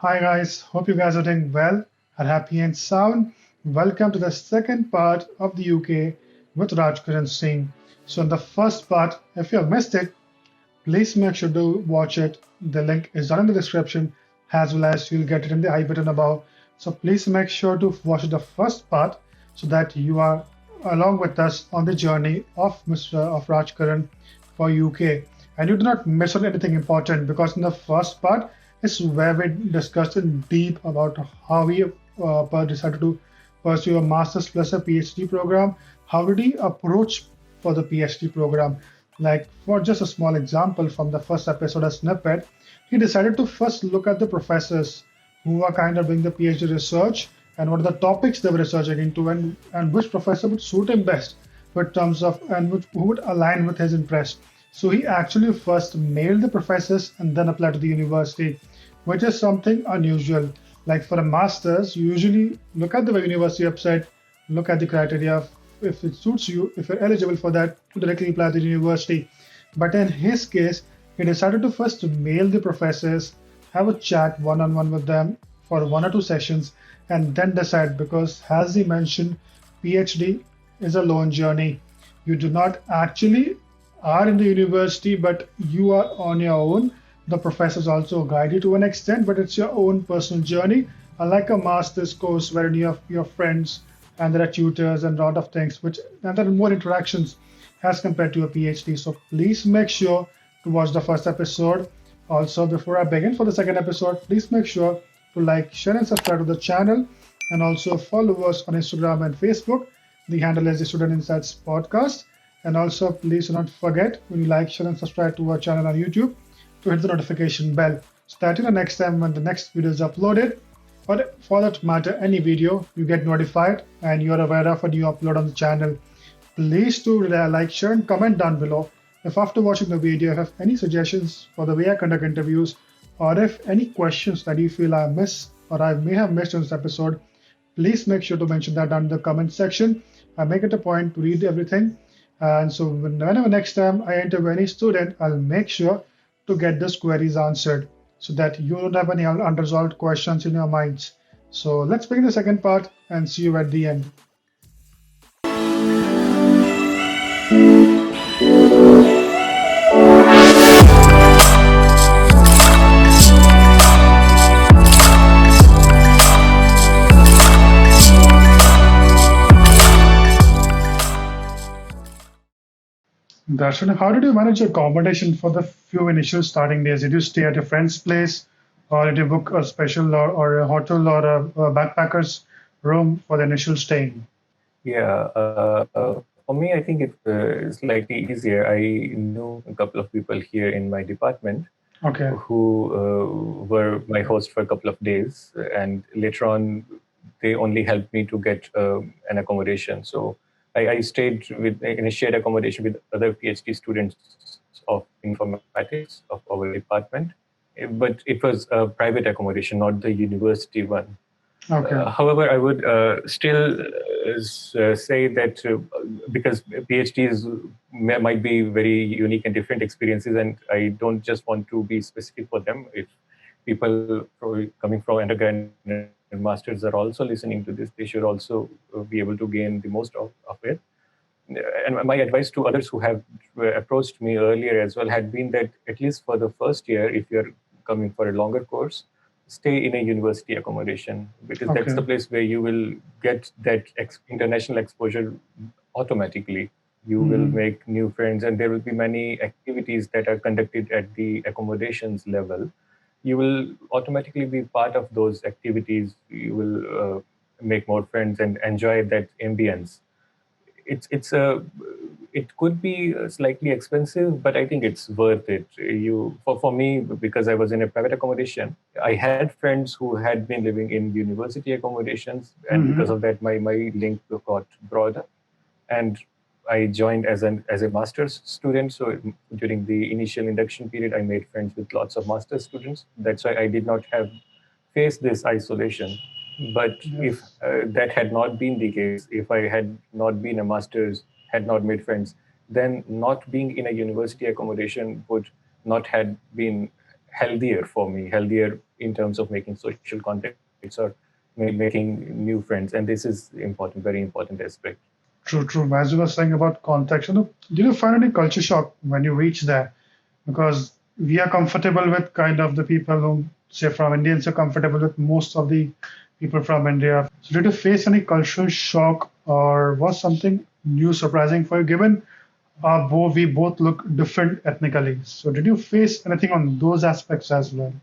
Hi guys, hope you guys are doing well, are happy and sound. Welcome to the second part of the UK with Rajkaran Singh. So in the first part, if you have missed it, please make sure to watch it. The link is down in the description as well as you'll get it in the I button above. So please make sure to watch the first part so that you are along with us on the journey of Mr. Rajkaran for UK. And you do not miss on anything important because in the first part is where we discussed in deep about how he decided to pursue a master's plus a PhD program. How did he approach for the PhD program? Like, for just a small example from the first episode, a snippet, he decided to first look at the professors who are kind of doing the PhD research and what are the topics they were researching into and which professor would suit him best with terms of and which, who would align with his interest. So he actually first mailed the professors and then applied to the university, which is something unusual. Like for a master's, you usually look at the university website, look at the criteria, if it suits you, if you're eligible for that, to directly apply to the university. But in his case, he decided to first mail the professors, have a chat one on one with them for one or two sessions, and then decide because, as he mentioned, PhD is a lone journey. You do not actually are in the university, but you are on your own. The professors also guide you to an extent, but it's your own personal journey. Unlike a master's course wherein you have your friends and there are tutors and a lot of things, which and there are more interactions as compared to a PhD. So please make sure to watch the first episode. Also, before I begin for the second episode, please make sure to like, share, and subscribe to the channel, and also follow us on Instagram and Facebook. The handle is the Student Insights Podcast. And also, please do not forget when you like, share, and subscribe to our channel on YouTube to hit the notification bell so that next time when the next video is uploaded, or for that matter, any video, you get notified and you are aware of a new upload on the channel. Please do like, share, and comment down below if after watching the video you have any suggestions for the way I conduct interviews, or if any questions that you feel I miss or I may have missed in this episode. Please make sure to mention that down in the comment section. I make it a point to read everything. And so whenever next time I interview any student, I'll make sure to get those queries answered so that you don't have any unresolved questions in your minds. So let's begin the second part and see you at the end. Darshan, how did you manage your accommodation for the few initial starting days? Did you stay at a friend's place, or did you book a special or a hotel or a backpacker's room for the initial stay? Yeah, for me, I think it's slightly easier. I knew a couple of people here in my department Okay. who were my host for a couple of days, and later on, they only helped me to get an accommodation. So I stayed in a shared accommodation with other PhD students of informatics of our department, but it was a private accommodation, not the university one. Okay. However, I would still say that because PhDs might be very unique and different experiences, and I don't just want to be specific for them. If people coming from undergrad and masters are also listening to this, they should also be able to gain the most of it. And my advice to others who have approached me earlier as well had been that at least for the first year, if you're coming for a longer course, stay in a university accommodation, because that's the Okay. place where you will get that international exposure automatically. You will Hmm. make new friends, and there will be many activities that are conducted at the accommodations level. You will automatically be part of those activities. You will make more friends and enjoy that ambience. It could be slightly expensive, but I think it's worth it. For me, because I was in a private accommodation, I had friends who had been living in university accommodations, and because Hmm. of that, my link got broader. And I joined as a master's student. So during the initial induction period, I made friends with lots of master's students. That's why I did not have faced this isolation. But if Yes. that had not been the case, if I had not been a master's, had not made friends, then not being in a university accommodation would not had been healthier for me, healthier in terms of making social contacts or making new friends. And this is important, very important aspect. True, true. As you were saying about context, did you find any culture shock when you reached there? Because we are comfortable with kind of the people who, say, from Indians are comfortable with most of the people from India. So did you face any cultural shock or was something new surprising for you, given we both look different ethnically? So did you face anything on those aspects as well?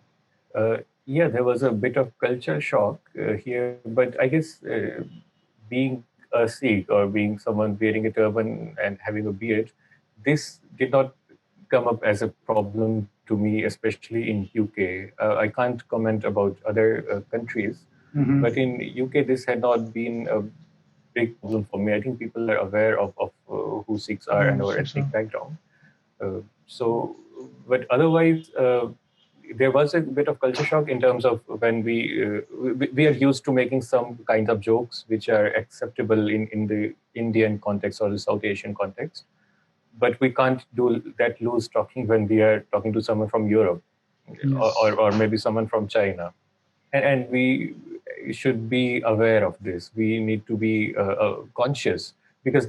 Yeah, there was a bit of culture shock here, but I guess being a Sikh or being someone wearing a turban and having a beard, this did not come up as a problem to me, especially in UK. I can't comment about other countries, Hmm. but in UK, this had not been a big problem for me. I think people are aware of who Sikhs are and Oh, our so, so. ethnic background. So, but otherwise, there was a bit of culture shock in terms of when we are used to making some kinds of jokes which are acceptable in the Indian context or the South Asian context, but we can't do that loose talking when we are talking to someone from Europe Yes. or maybe someone from China, and we should be aware of this. We need to be conscious because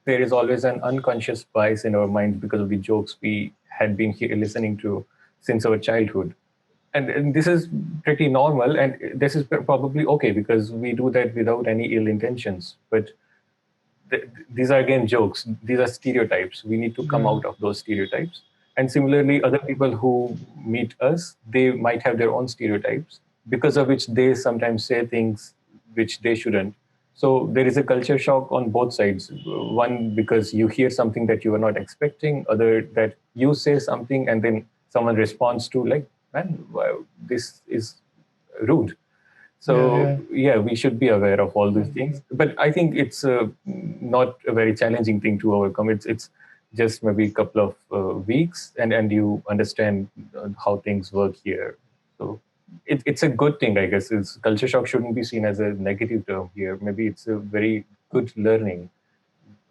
there is always an unconscious bias in our mind because of the jokes we had been listening to since our childhood. And this is pretty normal, and this is probably okay because we do that without any ill intentions. But these are again jokes. These are stereotypes. We need to come Yeah. out of those stereotypes. And similarly, other people who meet us, they might have their own stereotypes because of which they sometimes say things which they shouldn't. So there is a culture shock on both sides. One, because you hear something that you are not expecting, other that you say something and then someone responds to like, man, wow, this is rude. Yeah. So Yeah. yeah, we should be aware of all these things. But I think it's not a very challenging thing to overcome. It's just maybe a couple of weeks, and you understand how things work here. So it's a good thing, I guess. It's, culture shock shouldn't be seen as a negative term here. Maybe it's a very good learning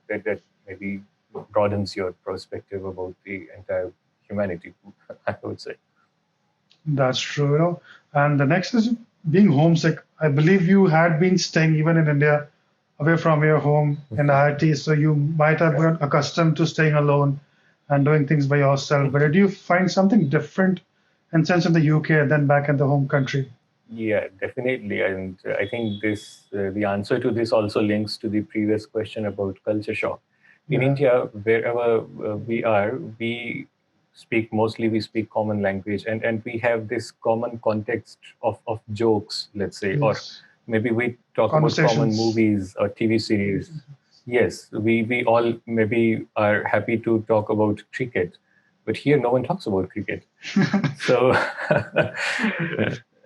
that maybe broadens your perspective about the entire humanity. I would say. That's true, And the next is being homesick. I believe you had been staying even in India, away from your home in IIT, so you might have Yeah. been accustomed to staying alone and doing things by yourself. But did you find something different in sense in the UK than back in the home country? Yeah, definitely. And I think the answer to this also links to the previous question about culture shock. In Yeah. India, wherever we speak common language, and we have this common context of jokes, let's say, or Yes. maybe we talk about common Conversations. movies or TV series. Yes, we all maybe are happy to talk about cricket, but here no one talks about cricket. So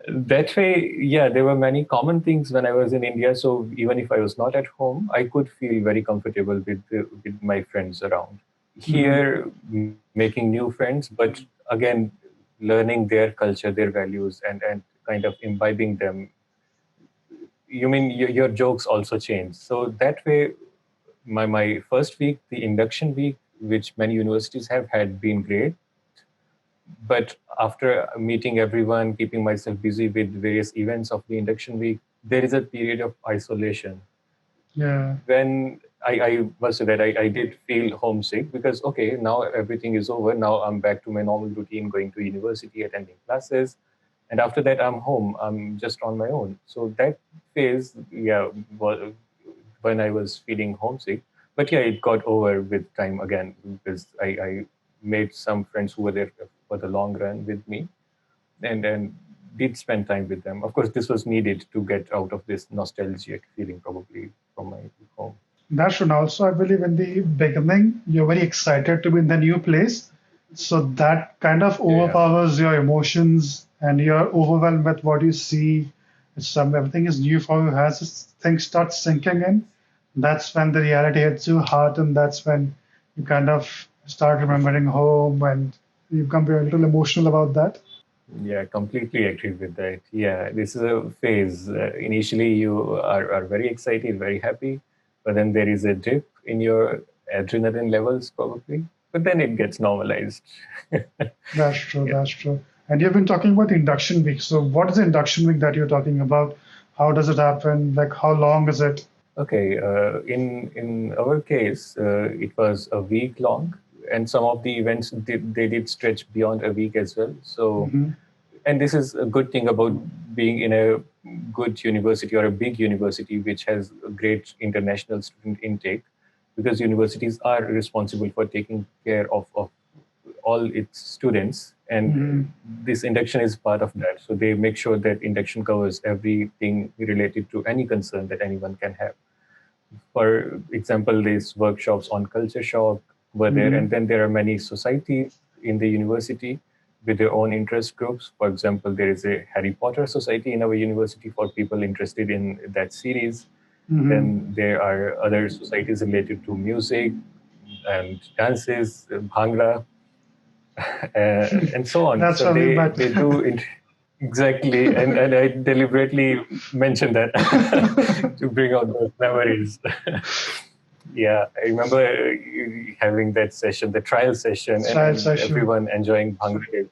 that way, yeah, there were many common things when I was in India. So even if I was not at home, I could feel very comfortable with my friends around. Hmm. Here, making new friends, but again, learning their culture, their values, and kind of imbibing them. You mean your jokes also change. So that way, my first week, the induction week, which many universities have, had been great, but after meeting everyone, keeping myself busy with various events of the induction week, there is a period of isolation Yeah. when I must say that I did feel homesick because okay, now everything is over. Now I'm back to my normal routine, going to university, attending classes, and after that I'm home. I'm just on my own. So that phase, yeah, was when I was feeling homesick. But yeah, it got over with time again because I made some friends who were there for the long run with me and did spend time with them. Of course, this was needed to get out of this nostalgic feeling probably from my home. That should also, I believe, in the beginning, you're very excited to be in the new place. So that kind of Yeah. overpowers your emotions and you're overwhelmed with what you see. Everything is new for you. As things start sinking in, that's when the reality hits you hard, and that's when you kind of start remembering home and you become a little emotional about that. Yeah, completely agree with that. Yeah, this is a phase. Initially, you are very excited, very happy, but then there is a dip in your adrenaline levels, probably. But then it gets normalized. That's true. Yeah. That's true. And you've been talking about the induction week. So what is the induction week that you're talking about? How does it happen? Like how long is it? Okay, in our case, it was a week long, and some of the events did stretch beyond a week as well. So, Hmm. and this is a good thing about being in a good university or a big university which has a great international student intake, because universities are responsible for taking care of all its students, and Hmm. this induction is part of that. So they make sure that induction covers everything related to any concern that anyone can have. For example, these workshops on culture shock were there, and Hmm. then there are many societies in the university with their own interest groups. For example, there is a Harry Potter society in our university for people interested in that series. Hmm. Then there are other societies related to music and dances, bhangra, and so on. That's So how we met. they do exactly, and I deliberately mentioned that to bring out those memories. Yeah, I remember having that session, the trial session, Trial and session. everyone enjoying Bhangra.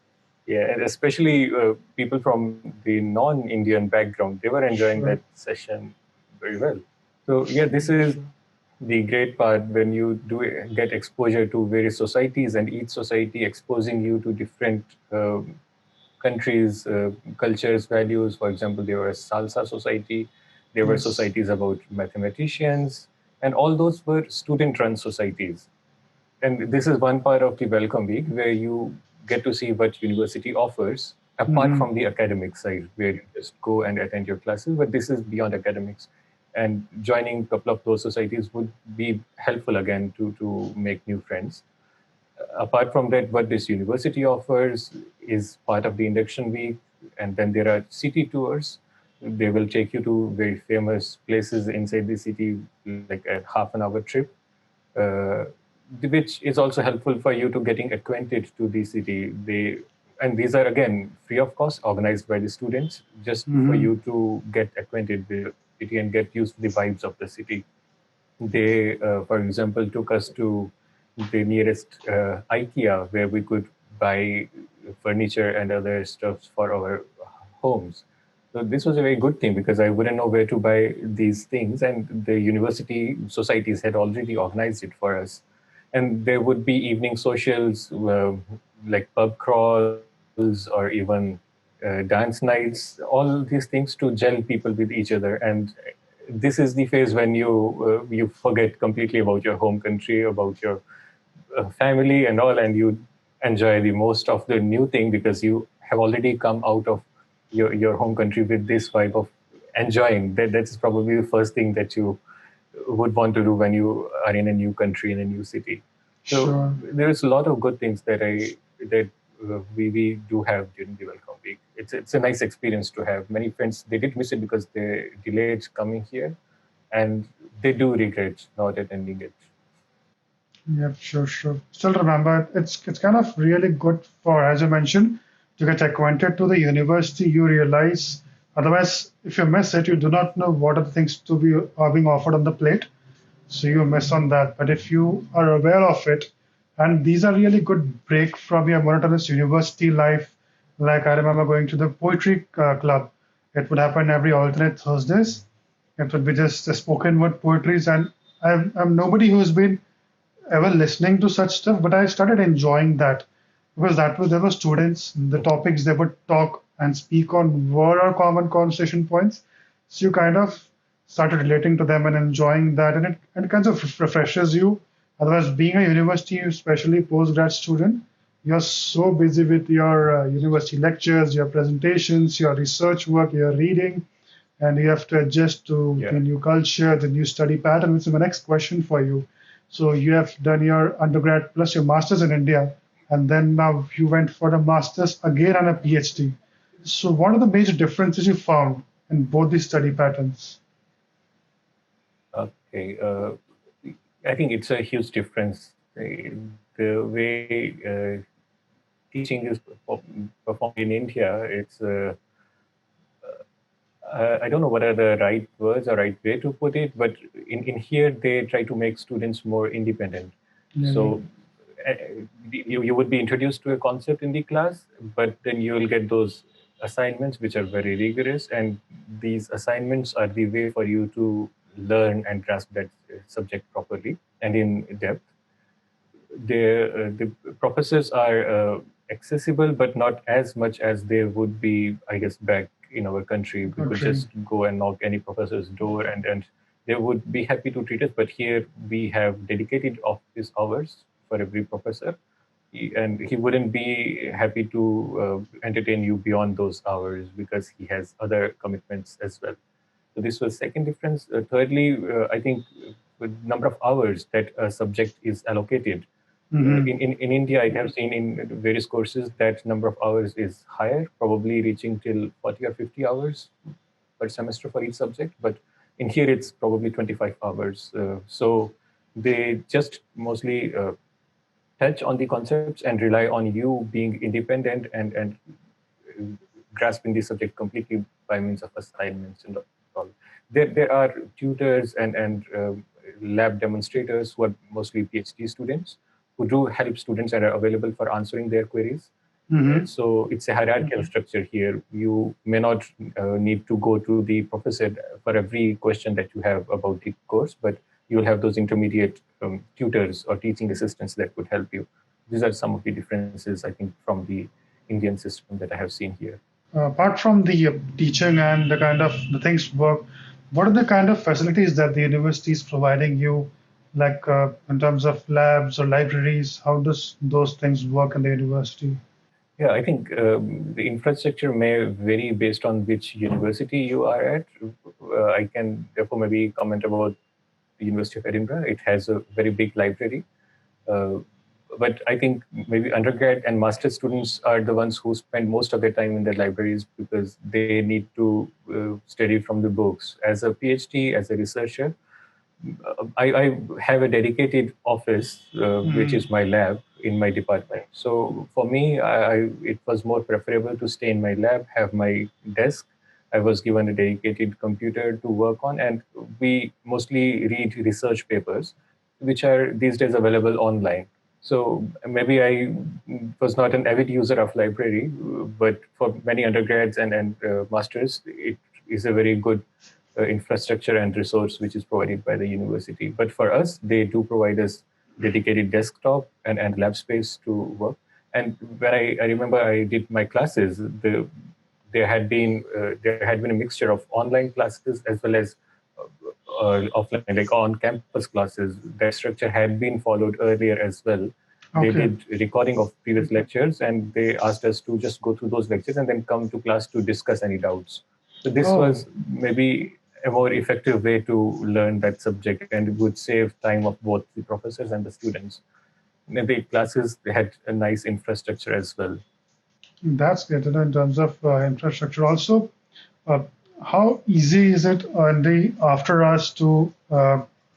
Yeah, and especially people from the non-Indian background, they were enjoying Sure. that session very well. So yeah, this Sure. is Sure. the great part when you do get exposure to various societies, and each society exposing you to different countries, cultures, values. For example, there was salsa society, there were Yes. societies about mathematicians, and all those were student-run societies. And this is one part of the welcome week where you get to see what university offers apart Hmm. from the academic side, where you just go and attend your classes. But this is beyond academics, and joining a couple of those societies would be helpful again to make new friends. Apart from that, what this university offers is part of the induction week, and then there are city tours. They will take you to very famous places inside the city, like a half an hour trip, uh, which is also helpful for you to getting acquainted to the city. And these are again free of cost, organized by the students, just for Hmm. you to get acquainted with the city and get used to the vibes of the city. They, for example, took us to the nearest IKEA where we could buy furniture and other stuff for our homes. So this was a very good thing because I wouldn't know where to buy these things, and the university societies had already organized it for us. And there would be evening socials, like pub crawls or even dance nights, all these things to gel people with each other. And this is the phase when you forget completely about your home country, about your family and all, and you enjoy the most of the new thing because you have already come out of your home country with this vibe of enjoying. That's probably the first thing that you would want to do when you are in a new country, in a new city. So Sure. there's a lot of good things that we do have during the welcome week. It's a nice experience to have. Many friends, they did miss it because they delayed coming here, and they do regret not attending it. Yep, sure, sure. Still remember, it's kind of really good for, as you mentioned, to get acquainted to the university. You realize, otherwise, if you miss it, you do not know what are the things to be are being offered on the plate. So you miss on that. But if you are aware of it, and these are really good break from your monotonous university life. Like I remember going to the poetry club. It would happen every alternate Thursdays. It would be just the spoken word poetries, and I'm nobody who's been ever listening to such stuff, but I started enjoying that because that was there were students, the topics they would talk and speak on were our common conversation points. So you kind of started relating to them and enjoying that, and it kind of refreshes you. Otherwise, being a university, especially postgrad student, you're so busy with your university lectures, your presentations, your research work, your reading, and you have to adjust to the Yeah. new culture, the new study pattern, which is my next question for you. So you have done your undergrad plus your master's in India, and then now you went for the master's again and a PhD. So what are the major differences you found in both these study patterns? Okay. I think it's a huge difference. The way teaching is performed in India, I don't know what are the right words or right way to put it, but in here they try to make students more independent. Yeah, yeah. So you would be introduced to a concept in the class, but then you will get those assignments which are very rigorous, and these assignments are the way for you to learn and grasp that subject properly and in depth. The professors are accessible, but not as much as they would be, I guess, back in our country. We could just go and knock any professor's door, and they would be happy to treat us. But here we have dedicated office hours for every professor, and he wouldn't be happy to entertain you beyond those hours because he has other commitments as well. So this was second difference. Thirdly, I think the number of hours that a subject is allocated. In India, I have seen in various courses that number of hours is higher, probably reaching till 40 or 50 hours per semester for each subject. But in here, it's probably 25 hours. So they just mostly touch on the concepts and rely on you being independent and grasping the subject completely by means of assignments and all. There are tutors and lab demonstrators who are mostly PhD students who do help students and are available for answering their queries. So it's a hierarchical structure here. You may not need to go to the professor for every question that you have about the course, but you'll have those intermediate tutors or teaching assistants that could help you. These are some of the differences, I think, from the Indian system that I have seen here. Apart from the teaching and the kind of the things work, what are the kind of facilities that the university is providing you, like in terms of labs or libraries? How does those things work in the university? Yeah, I think the infrastructure may vary based on which university you are at. I can therefore maybe comment about the University of Edinburgh. It has a very big library. Uh, but I think maybe undergrad and master students are the ones who spend most of their time in their libraries because they need to study from the books. As a PhD, as a researcher, I have a dedicated office, which is my lab in my department. So for me, it was more preferable to stay in my lab, have my desk. I was given a dedicated computer to work on, and we mostly read research papers, which are these days available online. So maybe I was not an avid user of library, but for many undergrads and masters, it is a very good infrastructure and resource which is provided by the university. But for us, they do provide us dedicated desktop and lab space to work. And when I remember I did my classes, there had been a mixture of online classes as well as offline, like on-campus classes. That structure had been followed earlier as well. They did recording of previous lectures, and they asked us to just go through those lectures and then come to class to discuss any doubts. So this was maybe a more effective way to learn that subject, and would save time of both the professors and the students. And the classes, they had a nice infrastructure as well. That's good, in terms of infrastructure. Also, uh, how easy is it in the after hours to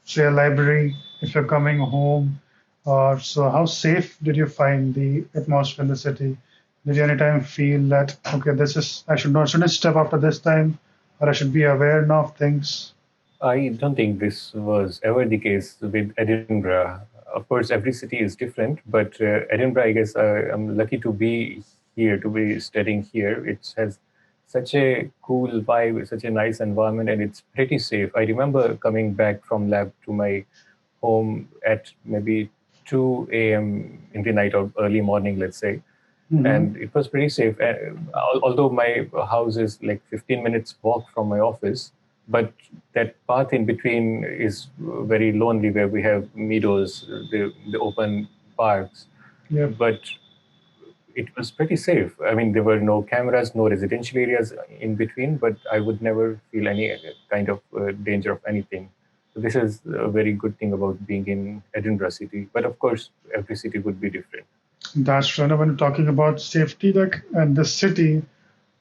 say a library if you're coming home? So how safe did you find the atmosphere in the city? Did you anytime feel that okay, this is I shouldn't step after this time, or I should be aware now of things? I don't think this was ever the case with Edinburgh. Of course, every city is different, but Edinburgh, I guess, I'm lucky to be here, to be studying here. It has such a cool vibe, such a nice environment, and it's pretty safe. I remember coming back from lab to my home at maybe 2 a.m. in the night or early morning, let's say. And it was pretty safe. Although my house is like 15 minutes walk from my office, but that path in between is very lonely, where we have meadows, the open parks. Yeah. But it was pretty safe. I mean, there were no cameras, no residential areas in between, but I would never feel any kind of danger of anything. So this is a very good thing about being in Edinburgh city. But of course, every city would be different. That's true. And when talking about safety, like and the city,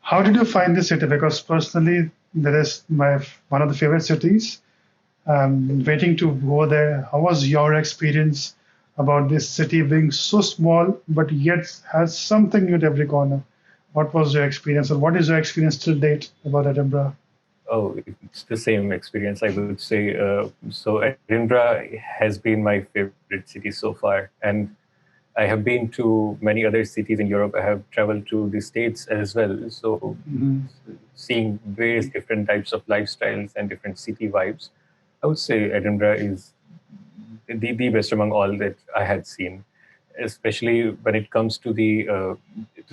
how did you find the city? Because personally, that is my one of the favorite cities. Waiting to go there. How was your experience about this city being so small, but yet has something new at every corner? What was your experience, or what is your experience till date about Edinburgh? Oh, it's the same experience, I would say. So Edinburgh has been my favorite city so far, and I have been to many other cities in Europe. I have traveled to the States as well. So seeing various different types of lifestyles and different city vibes, I would say Edinburgh is the best among all that I had seen, especially when it comes to the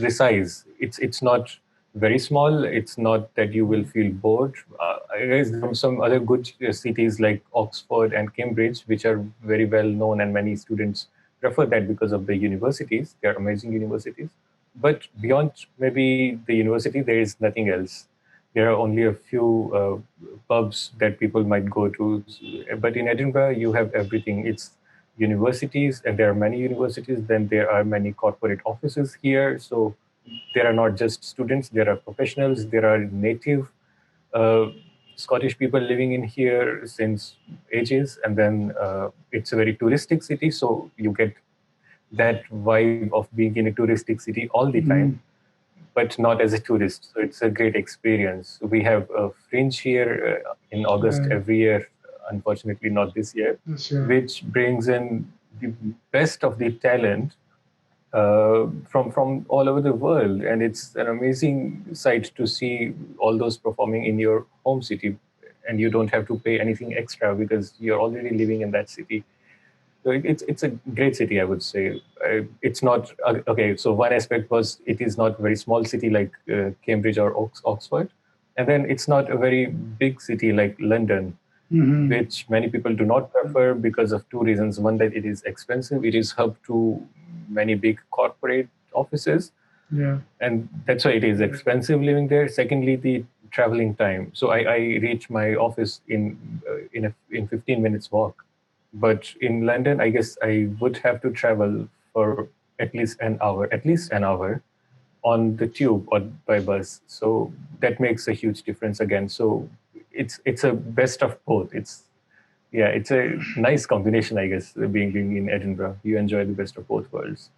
size. It's not very small. It's not that you will feel bored. I guess there are some other good cities like Oxford and Cambridge, which are very well known, and many students prefer that because of the universities. They are amazing universities. But beyond maybe the university, there is nothing else. There are only a few pubs that people might go to. But in Edinburgh, you have everything. It's universities, and there are many universities. Then there are many corporate offices here. So there are not just students, there are professionals, there are native uh, Scottish people living in here since ages. And then it's a very touristic city. So you get that vibe of being in a touristic city all the time, but not as a tourist. So it's a great experience. We have a fringe here in August every year, unfortunately not this year, which brings in the best of the talent from all over the world, and it's an amazing sight to see all those performing in your home city, and you don't have to pay anything extra because you're already living in that city. So it's a great city, I would say. It's not okay. So one aspect was it is not a very small city like Cambridge or Oxford, and then it's not a very big city like London, which many people do not prefer because of two reasons. One, that it is expensive. It is hub to many big corporate offices, and that's why it is expensive living there. Secondly, the traveling time. So I reach my office in 15 minutes walk, but in London, I guess I would have to travel for at least an hour on the tube or by bus. So that makes a huge difference again. So it's a best of both. It's a nice combination, I guess, being in Edinburgh. You enjoy the best of both worlds.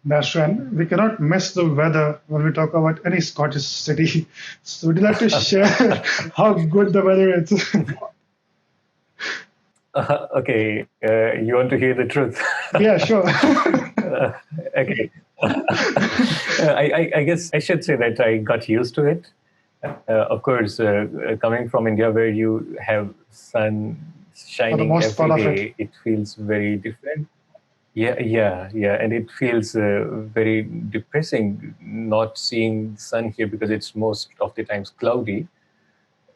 That's right. We cannot miss the weather when we talk about any Scottish city. So would you like to share how good the weather is? Okay, you want to hear the truth? Yeah, sure. Okay. I guess I should say that I got used to it. Of course, coming from India, where you have sun For the shining most every part of it. day, it feels very different. Yeah, and it feels very depressing not seeing sun here because it's most of the times cloudy,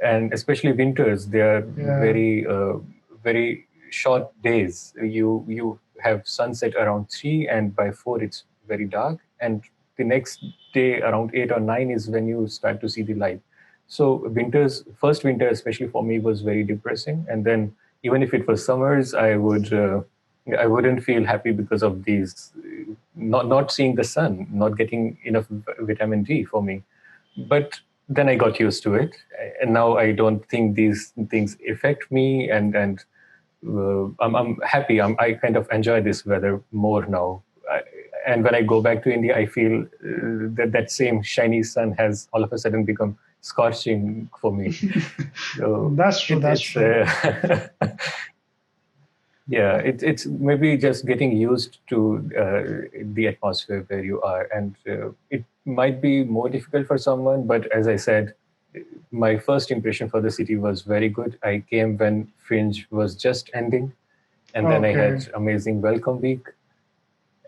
and especially winters. They are Yeah. very short days. You have sunset around 3, and by 4 it's very dark, and the next day around 8 or 9 is when you start to see the light. So first winter especially for me was very depressing, and then even if it was summers, I wouldn't feel happy because of these not seeing the sun, not getting enough vitamin D for me. But then I got used to it, and now I don't think these things affect me, and I'm happy. I kind of enjoy this weather more now. And when I go back to India, I feel that same shiny sun has all of a sudden become scorching for me. So That's true. That's it's true. yeah, it's maybe just getting used to the atmosphere where you are, and it might be more difficult for someone. But as I said, my first impression for the city was very good. I came when Fringe was just ending, and then I Okay. had amazing welcome week,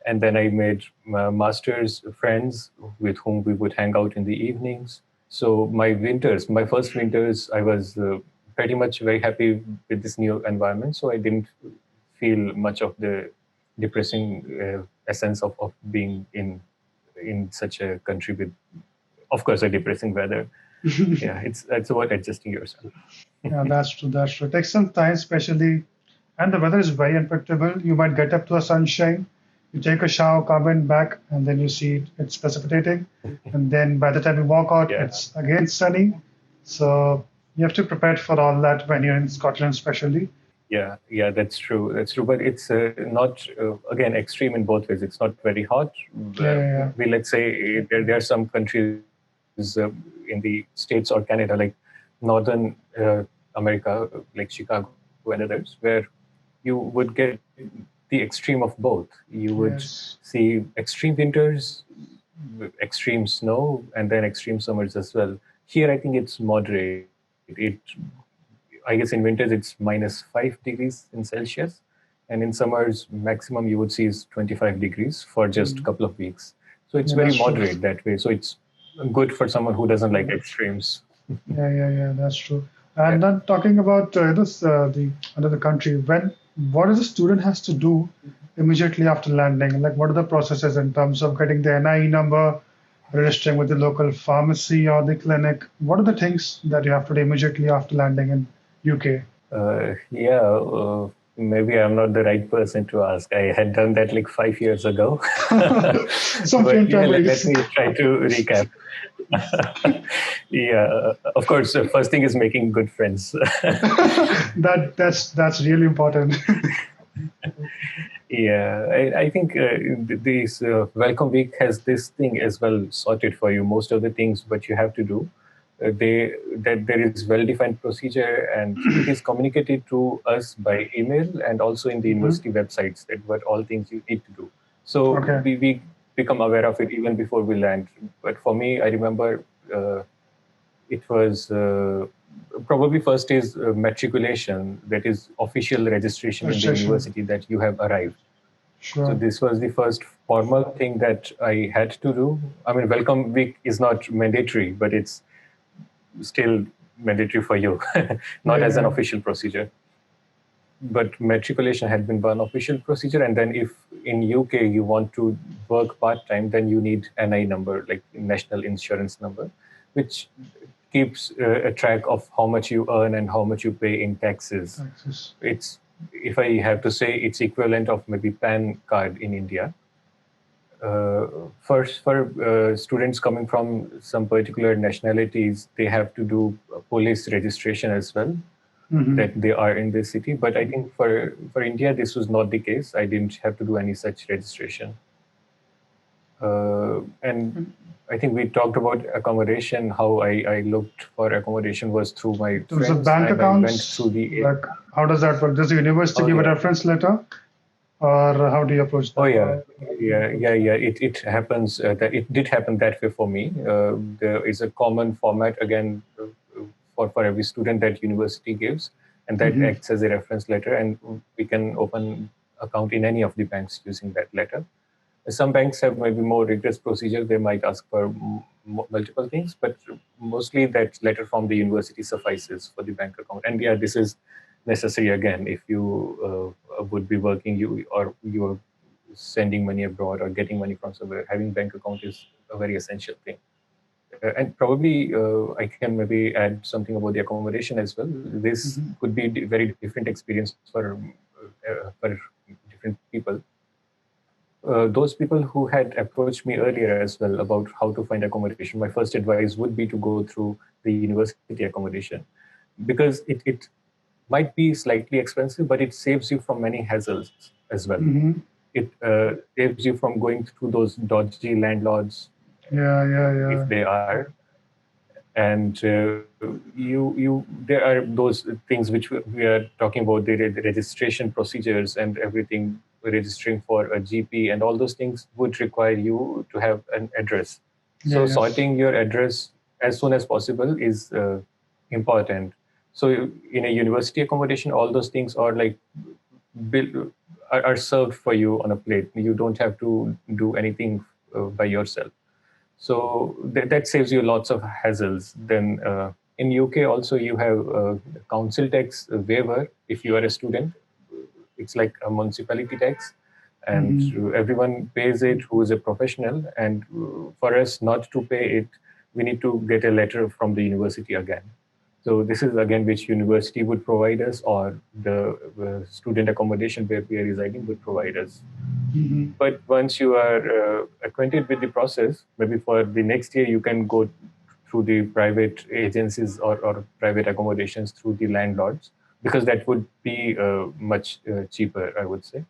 and then I made masters friends with whom we would hang out in the evenings. So my first winters, I was pretty much very happy with this new environment. So I didn't feel much of the depressing essence of being in such a country with, of course, a depressing weather. Yeah, it's about adjusting yourself. Yeah, that's true. That's true. It takes some time, especially, and the weather is very unpredictable. You might get up to a sunshine, you take a shower, come in back, and then you see it's precipitating. And then by the time you walk out, Yeah, it's again sunny. So you have to prepare for all that when you're in Scotland, especially. yeah, that's true. But it's not again extreme in both ways. It's not very hot. Yeah, yeah, yeah. Let's say there are some countries in the States or Canada, like Northern America, like Chicago and others, where you would get the extreme of both. You would Yes. see extreme winters, extreme snow, and then extreme summers as well. Here, I think it's moderate. I guess in winters it's -5 degrees in Celsius, and in summers maximum you would see is 25 degrees for just a Mm. couple of weeks. So it's Yeah, very that's true. moderate that way. So it's good for someone who doesn't like extremes. Yeah, that's true. Yeah. And then talking about the another country, what does a student has to do immediately after landing? Like, what are the processes in terms of getting the NIE number, registering with the local pharmacy or the clinic? What are the things that you have to do immediately after landing in UK? Yeah, maybe I'm not the right person to ask. I had done that like 5 years ago. Some But faint yeah, let memories. me try to recap. Yeah, of course, the first thing is making good friends. That's really important. Yeah, I think this welcome week has this thing as well sorted for you. Most of the things what you have to do, that there is well-defined procedure, and it is communicated to us by email and also in the Mhm. university websites that what all things you need to do. So Okay. we become aware of it even before we land. But for me, I remember it was probably first is matriculation, that is official registration in the Registration. university that you have arrived. So Sure. this was the first formal thing that I had to do. I mean, welcome week is not mandatory, but it's still mandatory for you, not as an Yeah. official procedure. But matriculation had been one official procedure, and then if in UK you want to work part time, then you need NI number, like national insurance number, which keeps a track of how much you earn and how much you pay in taxes. Texas. It's, if I have to say, it's equivalent of maybe PAN card in India. First, for students coming from some particular nationalities, they have to do police registration as well, Hmm. that they are in this city. But I think for India, this was not the case. I didn't have to do any such registration. And I think we talked about accommodation. How I looked for accommodation was through my In terms of friends, bank and I went through accounts, the. like how does that work? Does the university Oh give a yeah. reference letter, or how do you approach Oh that? yeah. It happens that it did happen that way for me. There is a common format again for every student that university gives, and that Hmm. acts as a reference letter, and we can open account in any of the banks using that letter. Some banks have maybe more rigorous procedure. They might ask for multiple things, but mostly that letter from the university suffices for the bank account. And yeah, this is necessary again if you would be working, you or you're sending money abroad or getting money from somewhere. Having bank account is a very essential thing. And probably I can maybe add something about the accommodation as well. This Hmm. could be very different experience for different people. Those people who had approached me earlier as well about how to find accommodation, my first advice would be to go through the university accommodation, because it might be slightly expensive, but it saves you from many hassles as well. Hmm. It saves you from going through those dodgy landlords, Yeah. if they are, and there are those things which we are talking about, the registration procedures and everything, registering for a GP and all those things would require you to have an address. Yeah. So Yes. sorting your address as soon as possible is important. So in a university accommodation, all those things are like built, are served for you on a plate. You don't have to do anything by yourself, so that saves you lots of hassles. Then in UK also you have council tax waiver if you are a student. It's like a municipality tax, and Hmm. everyone pays it who is a professional. And for us not to pay it, we need to get a letter from the university again. So this is again which university would provide us, or the student accommodation where we are residing would provide us. Hmm. But once you are acquainted with the process, maybe for the next year, you can go through the private agencies or private accommodations through the landlords, because that would be much cheaper, I would say.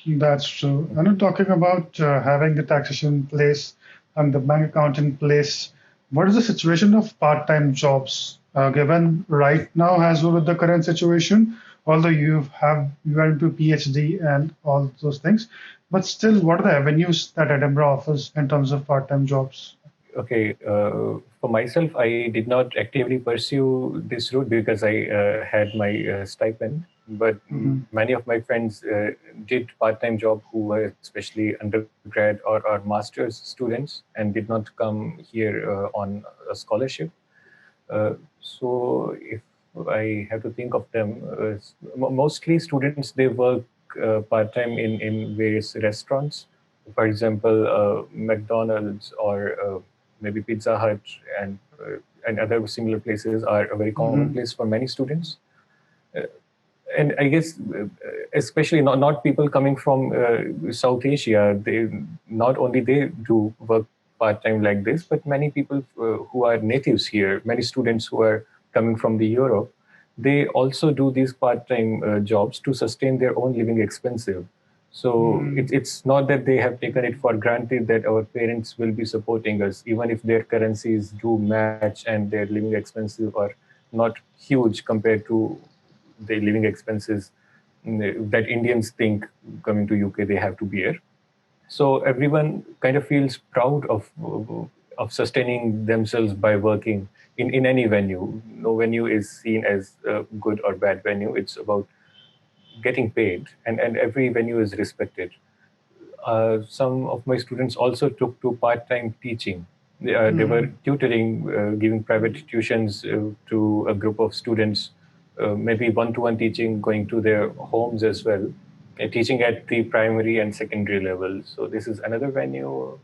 That's true. And I'm talking about having the taxation in place and the bank account in place. What is the situation of part-time jobs? Given right now, as well with the current situation, although you are into PhD and all those things, but still, what are the avenues that Edinburgh offers in terms of part-time jobs? Okay, for myself, I did not actively pursue this route because I had my stipend. But Mm-hmm. many of my friends did part-time job who were especially undergrad or master's students and did not come here on a scholarship. So if I have to think of them, mostly students, they work part-time in various restaurants. For example, McDonald's or maybe Pizza Hut and other similar places are a very Mm-hmm. commonplace for many students. Uh, and I guess, especially not people coming from South Asia, they not only they do work part time like this, but many people who are natives here, many students who are coming from the Europe, they also do these part time jobs to sustain their own living expenses. So Mm-hmm. it's not that they have taken it for granted that our parents will be supporting us, even if their currencies do match and their living expenses are not huge compared to the living expenses that Indians think coming to UK they have to bear. So everyone kind of feels proud of sustaining themselves by working in any venue. No venue is seen as a good or bad venue. It's about getting paid, and every venue is respected. Some of my students also took to part-time teaching. They were Mm-hmm. tutoring, giving private tuitions to a group of students, maybe one-to-one teaching, going to their homes as well, teaching at the primary and secondary level. So this is another venue.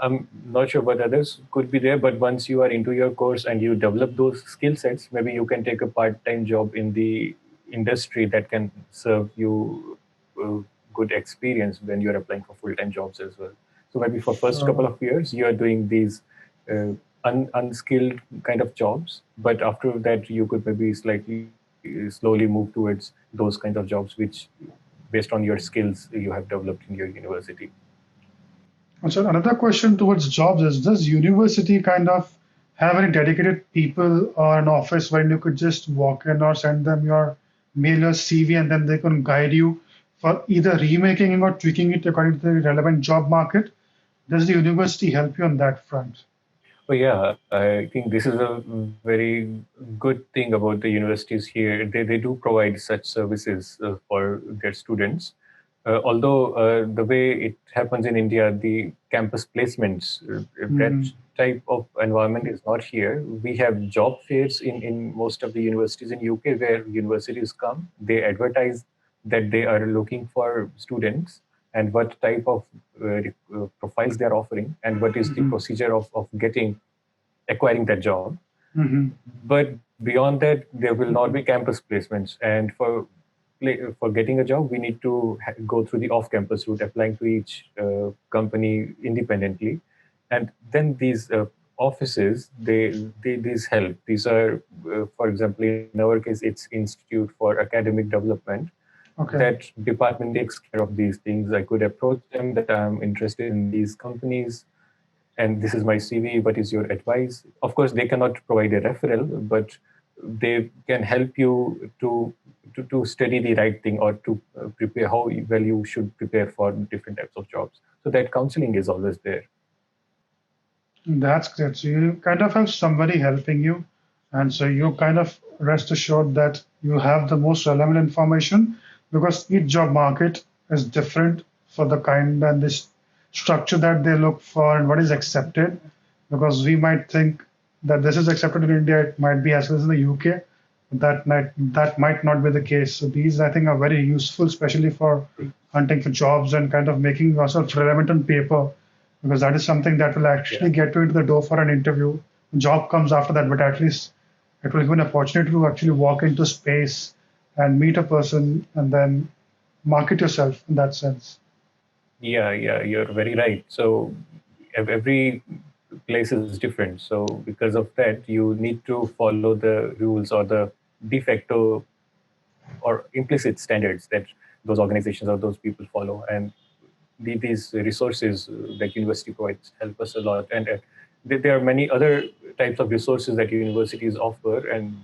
I'm not sure what others could be there, but once you are into your course and you develop those skill sets, maybe you can take a part-time job in the industry that can serve you uh, good experience when you're applying for full-time jobs as well. So maybe for first couple So, of years, you are doing these uh, unskilled kind of jobs, but after that, you could maybe slightly slowly move towards those kinds of jobs, which based on your skills you have developed in your university. so another question towards jobs is: does university kind of have any dedicated people or an office where you could just walk in or send them your mail or CV and then they can guide you for either remaking it or tweaking it according to the relevant job market? Does the university help you on that front? Oh yeah, I think this is a very good thing about the universities here. They do provide such services for their students. Although the way it happens in India, the campus placements, that Hmm. type of environment is not here. We have job fairs in most of the universities in UK where universities come. They advertise that they are looking for students and what type of profiles they are offering and what is the Hmm. procedure of getting acquiring that job. Hmm. But beyond that, there will not be campus placements. And for getting a job, we need to go through the off-campus route, applying to each company independently, and then these offices they these help. These are, for example, in our case, it's Institute for Academic Development. Okay. That department takes care of these things. I could approach them that I'm interested in these companies and this is my CV. What is your advice? Of course, they cannot provide a referral, but they can help you to study the right thing or to prepare how well you should prepare for different types of jobs. So that counseling is always there. That's great. So you kind of have somebody helping you, and so you kind of rest assured that you have the most relevant information because each job market is different for the kind and this structure that they look for and what is accepted. Because we might think that this is accepted in India, it might be as well as in the UK. That might not be the case. So these I think are very useful, especially for hunting for jobs and kind of making yourself relevant on paper because that is something that will Yeah. actually get you into the door for an interview. Job comes after that, but at least it will give an opportunity to actually walk into space and meet a person and then market yourself in that sense. Yeah, you're very right. So every place is different. So because of that, you need to follow the rules or the de facto or implicit standards that those organizations or those people follow. And these resources that university provides help us a lot. And there are many other types of resources that universities offer, and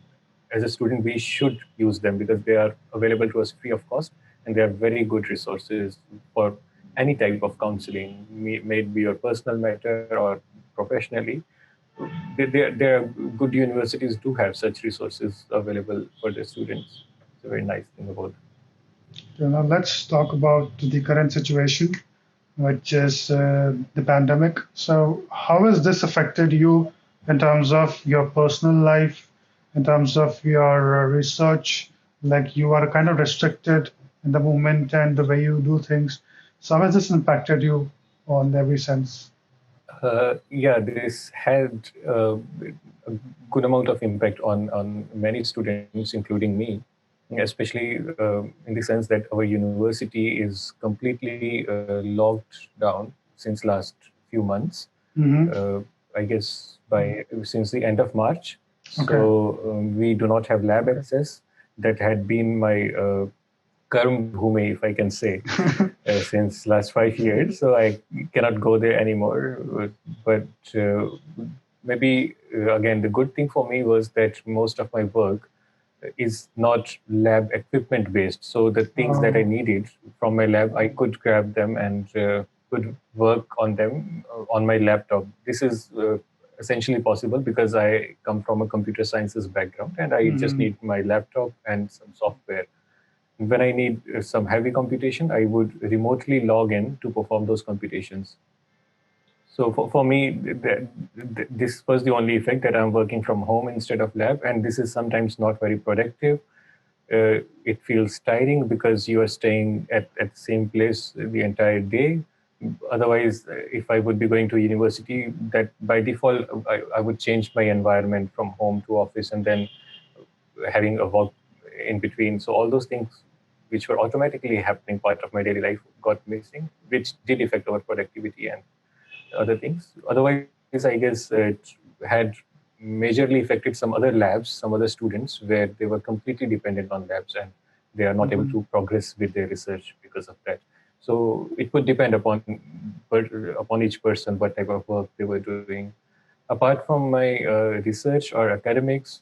as a student, we should use them because they are available to us free of cost, and they are very good resources for any type of counseling, may it be your personal matter or professionally. There are good universities do have such resources available for their students. It's a very nice thing about. Now let's talk about the current situation, which is the pandemic. So, how has this affected you in terms of your personal life, in terms of your research? Like you are kind of restricted in the movement and the way you do things. So, how has this impacted you on every sense? Yeah, this had a good amount of impact on many students, including me, especially in the sense that our university is completely locked down since last few months. Hmm. I guess by since the end of March. Okay. So we do not have lab access. That had been my karm bhume, if I can say, since last 5 years. So I cannot go there anymore. But maybe again, the good thing for me was that most of my work is not lab equipment based. So the things that I Um, needed from my lab, I could grab them and could work on them on my laptop. This is essentially possible because I come from a computer sciences background and I just mhm. need my laptop and some software. When I need some heavy computation, I would remotely log in to perform those computations. So for me, this was the only effect that I'm working from home instead of lab, and this is sometimes not very productive. It feels tiring because you are staying at the same place the entire day. Otherwise, if I would be going to university, that by default, I would change my environment from home to office and then having a work in between. So all those things which were automatically happening part of my daily life got missing, which did affect our productivity and other things. Otherwise, I guess it had majorly affected some other labs, some other students, where they were completely dependent on labs and they are not able Mhm. to progress with their research because of that. So it would depend upon each person what type of work they were doing. Apart from my research or academics,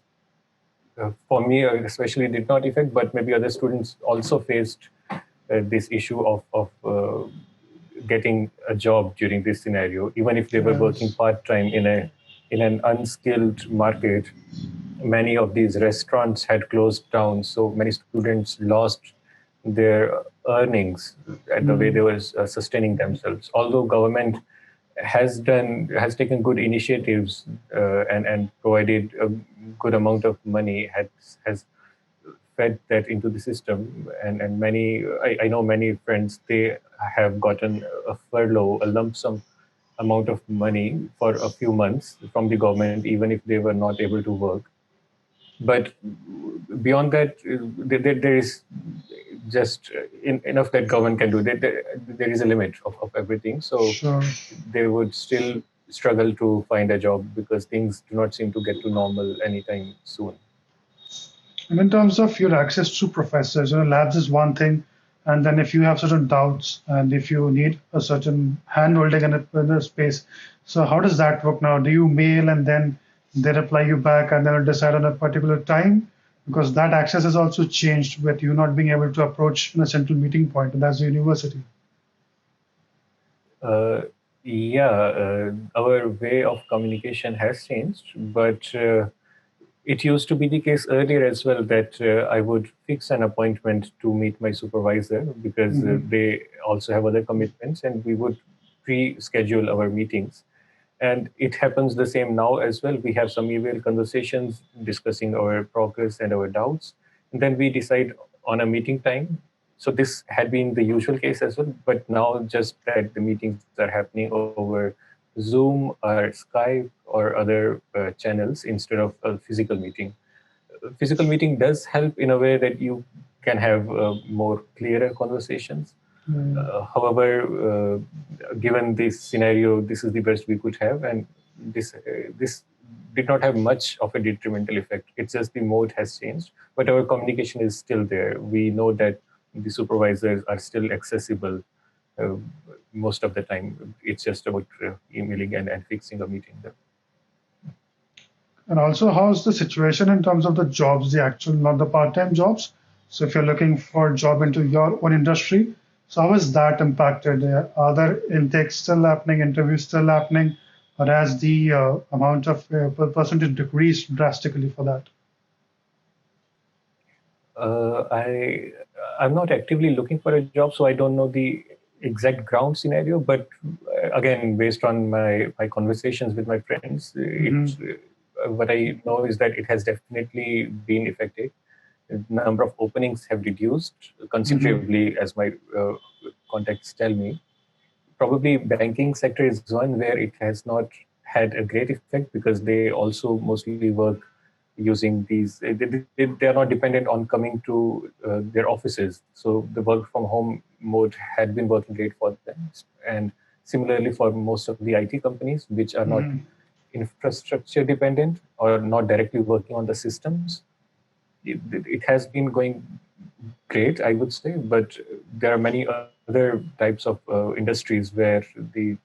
for me especially did not affect, but maybe other students also faced this issue of getting a job during this scenario, even if they were working Yes. part time in an unskilled market. Many of these restaurants had closed down, so many students lost their earnings at the way they Mm. were sustaining themselves. Although government has taken good initiatives and provided a good amount of money, has fed that into the system, and many I know many friends, they have gotten a furlough, a lump sum amount of money for a few months from the government, even if they were not able to work. But beyond that, there is just enough that government can do. There is a limit of everything. So Sure. they would still struggle to find a job because things do not seem to get to normal anytime soon. And in terms of your access to professors, labs is one thing, and then if you have certain doubts and if you need a certain handholding in a space, so how does that work now? Do you mail and then they reply you back and then decide on a particular time? Because that access has also changed with you not being able to approach in a central meeting point, and that's the university. Uh, yeah, our way of communication has changed, but it used to be the case earlier as well that I would fix an appointment to meet my supervisor because Hmm. they also have other commitments, and we would pre-schedule our meetings. And it happens the same now as well. We have some email conversations discussing our progress and our doubts, and then we decide on a meeting time. So this had been the usual case as well, but now just that the meetings are happening over Zoom or Skype or other channels instead of a physical meeting. Physical meeting does help in a way that you can have more clearer conversations. However, given this scenario, this is the best we could have, and this did not have much of a detrimental effect. It's just the mode has changed, but our communication is still there. We know that the supervisors are still accessible uh, most of the time. It's just about emailing and fixing a meeting. And also, how's the situation in terms of the jobs, the actual, not the part-time jobs? So if you're looking for a job into your own industry, so how is that impacted? Are there intakes still happening, interviews still happening, or has the amount of percentage decreased drastically for that? I'm not actively looking for a job, so I don't know the exact ground scenario. But again, based on my conversations with my friends, Hmm. what I know is that it has definitely been affected. The number of openings have reduced Hmm. considerably, as my contacts tell me. Probably banking sector is one where it has not had a great effect because they also mostly work using these they are not dependent on coming to their offices, so the work from home mode had been working great for them. And similarly for most of the IT companies which are not Hmm. infrastructure dependent or not directly working on the systems, it has been going great, I would say. But there are many other types of industries where the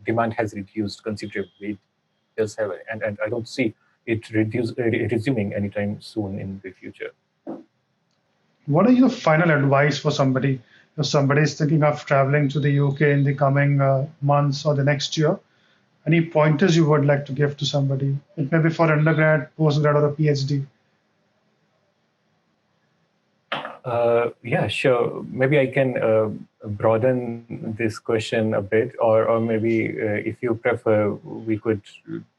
demand has reduced considerably. It does have, and I don't see it resuming anytime soon in the future. What are your final advice for somebody if somebody is thinking of traveling to the UK in the coming months or the next year? Any pointers you would like to give to somebody? It may be for undergrad, postgrad, or a PhD. Yeah, sure. Maybe I can broaden this question a bit, or maybe if you prefer, we could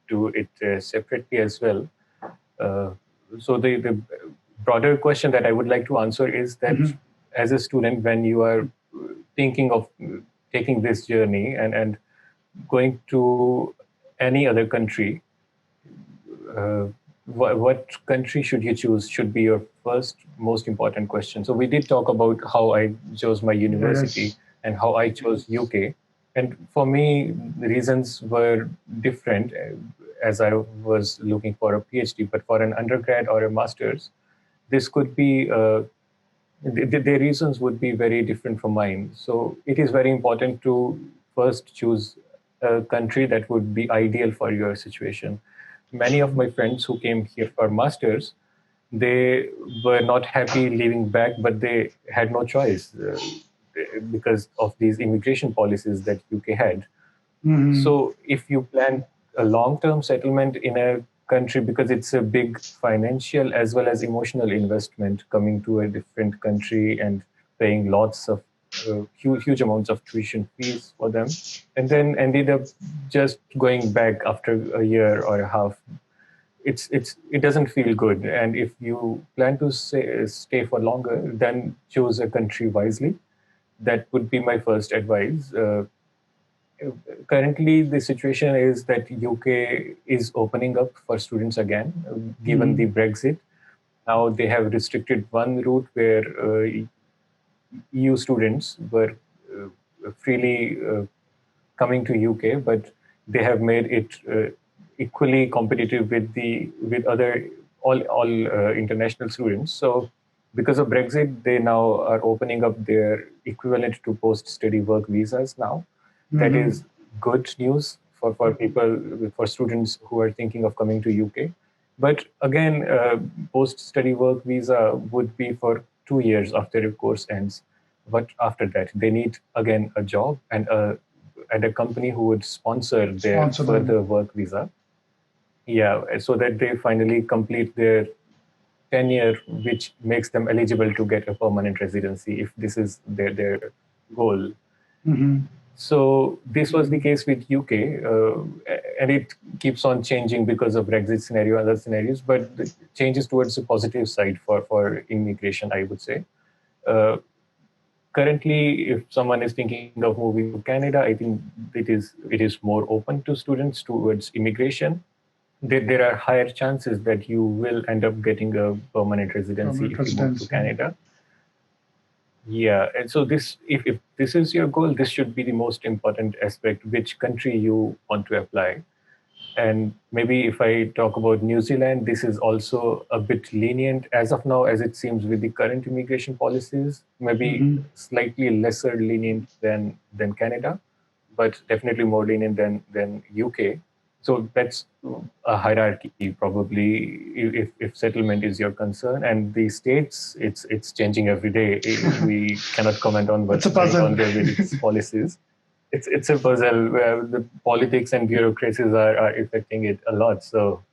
do it separately as well. Uh, so the broader question that I would like to answer is that Hmm. as a student, when you are thinking of taking this journey and going to any other country, what country should you choose should be your first most important question. So we did talk about how I chose my university Yes. and how I chose UK. And for me, the reasons were different as I was looking for a PhD. But for an undergrad or a master's, this could be the reasons would be very different from mine. So it is very important to first choose a country that would be ideal for your situation. Many of True. my friends who came here for masters, they were not happy leaving back, but they had no choice because of these immigration policies that UK had. Hmm. So if you plan a long-term settlement in a country, because it's a big financial as well as emotional investment coming to a different country and paying lots of huge amounts of tuition fees for them, and then ended up just going back after a year or a half, it doesn't feel good. And if you plan to stay for longer, then choose a country wisely. That would be my first advice. Currently the situation is that UK is opening up for students again, given the Hmm. Brexit. Now they have restricted one route where EU students were freely coming to UK, but they have made it equally competitive with the with other all international students. So because of Brexit, they now are opening up their equivalent to post-study work visas now. That Hmm. is good news for people, for students who are thinking of coming to UK. But again, post-study work visa would be for 2 years after a course ends. But after that, they need again a job and a company who would sponsor their Sponsor them. further work visa. Yeah, so that they finally complete their tenure, which makes them eligible to get a permanent residency if this is their goal. Hmm. So this was the case with UK, and it keeps on changing because of Brexit scenario and other scenarios. But the changes towards the positive side for immigration, I would say. Uh, Currently, if someone is thinking of moving to Canada, I think it is more open to students towards immigration. There are higher chances that you will end up getting a permanent residency Permanent if you move to residency. Canada. Yeah, and so this, if this is your goal, this should be the most important aspect, which country you want to apply. And maybe if I talk about New Zealand, this is also a bit lenient as of now, as it seems with the current immigration policies, maybe Hmm. slightly lesser lenient than Canada, but definitely more lenient than UK. So that's a hierarchy probably if settlement is your concern. And the states, it's changing every day. We cannot comment on It's a what's going puzzle. on there with its policies. It's a puzzle where the politics and bureaucracies are affecting it a lot. So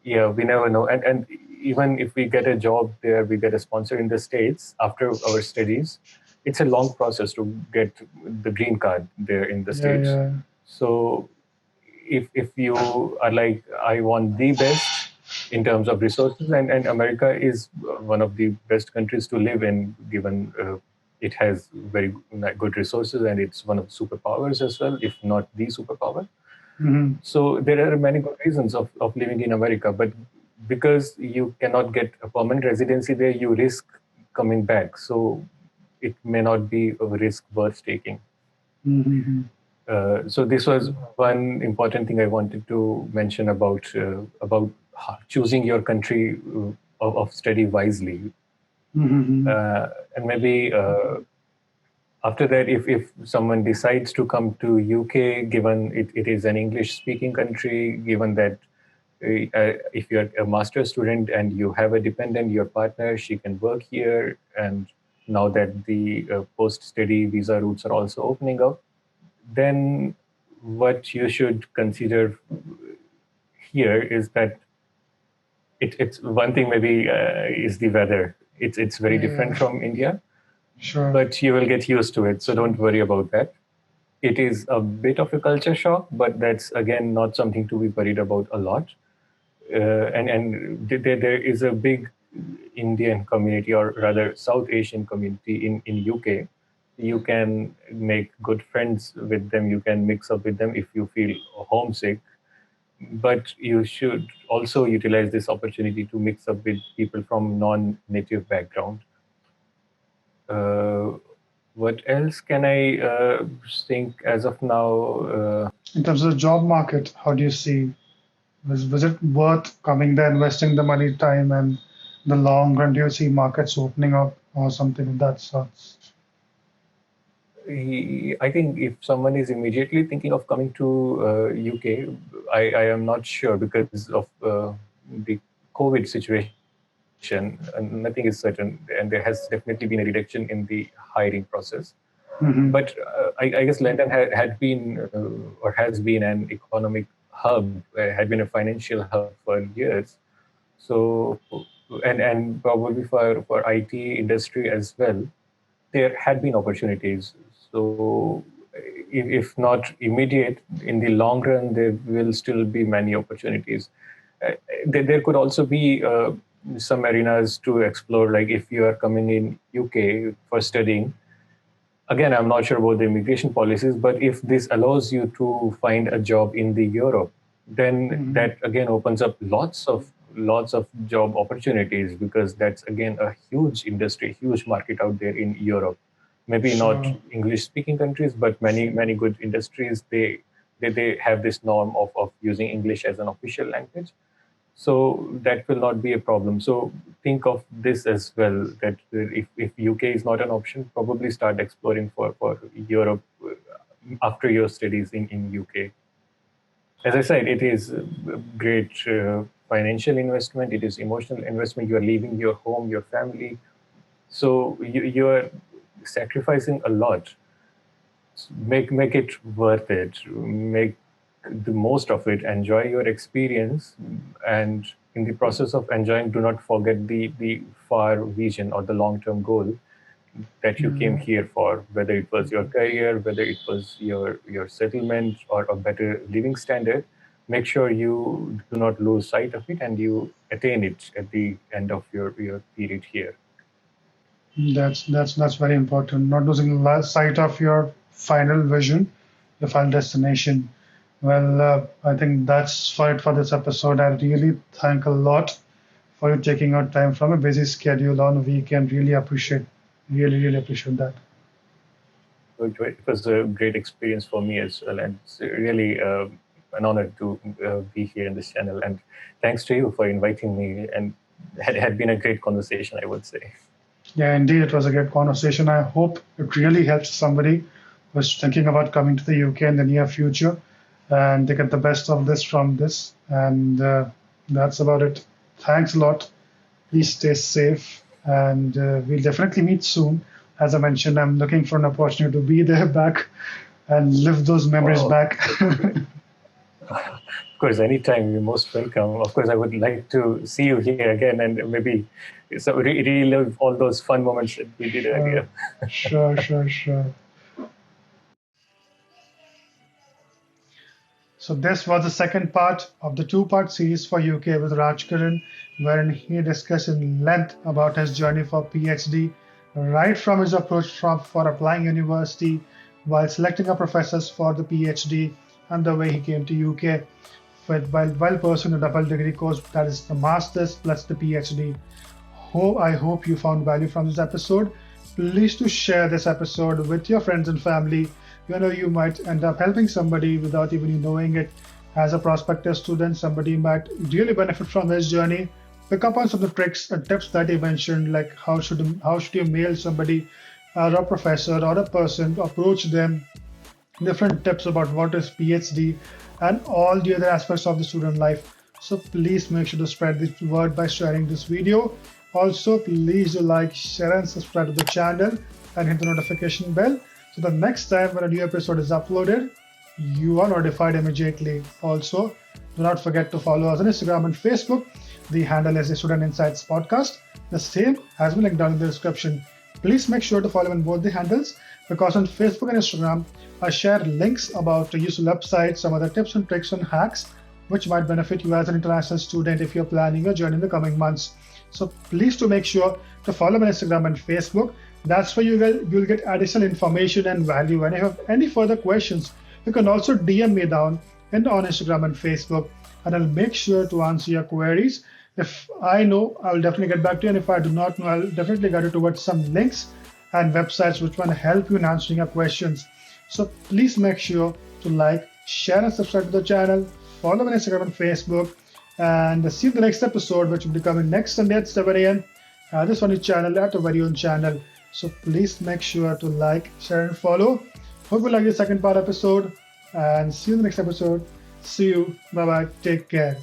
yeah, we never know. And even if we get a job there, we get a sponsor in the States after our studies, it's a long process to get the green card there in the Yeah, States. yeah. So if you are like, I want the best in terms of resources, and America is one of the best countries to live in, given it has very good resources, and it's one of the superpowers as well, if not the superpower. Hmm. So there are many good reasons of living in America, but because you cannot get a permanent residency there, you risk coming back. So it may not be a risk worth taking. Hmm. So this was one important thing I wanted to mention about choosing your country of study wisely, Hmm. and maybe after that, if someone decides to come to UK, given it is an English speaking country, given that if you're a master's student and you have a dependent, your partner, she can work here, and now that the post study visa routes are also opening up, then what you should consider here is that it's one thing maybe is the weather. It's very different Yeah, from India, sure. but you will get used to it. So don't worry about that. It is a bit of a culture shock, but that's again not something to be worried about a lot. And there is a big Indian community, or rather South Asian community in UK. You can make good friends with them. You can mix up with them if you feel homesick. But you should also utilize this opportunity to mix up with people from non-native background. Uh, what else can I think as of now? In terms of the job market, how do you see? Was it worth coming there, investing the money, time, and in the long run? Do you see markets opening up or something of that sort? I think if someone is immediately thinking of coming to UK, I am not sure because of the COVID situation. Nothing is certain, and there has definitely been a reduction in the hiring process. Hmm. But I guess London had been or has been an economic hub, had been a financial hub for years. So and probably for IT industry as well, there had been opportunities. So, if not immediate, in the long run, there will still be many opportunities. There could also be some arenas to explore, like if you are coming in UK for studying. Again, I'm not sure about the immigration policies, but if this allows you to find a job in the Europe, then Hmm. that again opens up lots of job opportunities, because that's again a huge industry, huge market out there in Europe. Maybe not Sure. English speaking countries, but many good industries, they have this norm of using English as an official language. So that will not be a problem. So think of this as well, that if UK is not an option, probably start exploring for Europe after your studies in UK. As I said, it is a great financial investment. It is emotional investment. You are leaving your home, your family. So you are sacrificing a lot. Make it worth it. Make the most of it. Enjoy your experience, and in the process of enjoying, do not forget the far vision or the long term goal that you came Yeah. here for. Whether it was your career, whether it was your settlement or a better living standard, make sure you do not lose sight of it, and you attain it at the end of your period here. That's very important. Not losing sight of your final vision, your final destination. Well, I think that's for it for this episode. I really thank a lot for you taking out time from a busy schedule on a weekend. Really appreciate that. It was a great experience for me as well, and it's really an honor to be here in this channel. And thanks to you for inviting me. And had been a great conversation, I would say. Yeah, indeed, it was a great conversation. I hope it really helps somebody who's thinking about coming to the UK in the near future. and they get the best of this from this. And that's about it. Thanks a lot. Please stay safe, and we'll definitely meet soon. As I mentioned, I'm looking for an opportunity to be there back and live those memories back. Of course, anytime you're most welcome. Of course, I would like to see you here again and maybe relive all those fun moments that we did earlier. Sure. So this was the second part of the two-part series for UK with Rajkaran, wherein he discussed in length about his journey for PhD, right from his approach for applying university, while selecting a professors for the PhD, and the way he came to UK while pursuing a double degree course, that is the Masters plus the PhD. I hope you found value from this episode. Please do share this episode with your friends and family. You might end up helping somebody without even you knowing it. As a prospective student, somebody might really benefit from his journey. Pick up on some of the tricks and tips that he mentioned, like how should you mail somebody, or a professor or a person, approach them, different tips about what is PhD, and all the other aspects of the student life. So please make sure to spread the word by sharing this video. Also, please do like, share, and subscribe to the channel and hit the notification bell. So the next time when a new episode is uploaded, you are notified immediately. Also, do not forget to follow us on Instagram and Facebook. The handle is the Student Insights Podcast. The same has been linked down in the description. Please make sure to follow in both the handles, because on Facebook and Instagram, I share links about useful websites, some other tips and tricks and hacks, which might benefit you as an international student if you're planning your journey in the coming months. So please do make sure to follow me on Instagram and Facebook. That's where you'll get additional information and value. And if you have any further questions, you can also DM me down on Instagram and Facebook, and I'll make sure to answer your queries. If I know, I'll definitely get back to you. And if I do not know, I'll definitely guide you towards some links and websites which will help you in answering your questions. So please make sure to like, share, and subscribe to the channel. Follow me on Instagram and Facebook. And see you in the next episode, which will be coming next Sunday at 7 a.m. This on your channel, at our very own channel. So please make sure to like, share, and follow. Hope you like the second part episode. And see you in the next episode. See you. Bye-bye. Take care.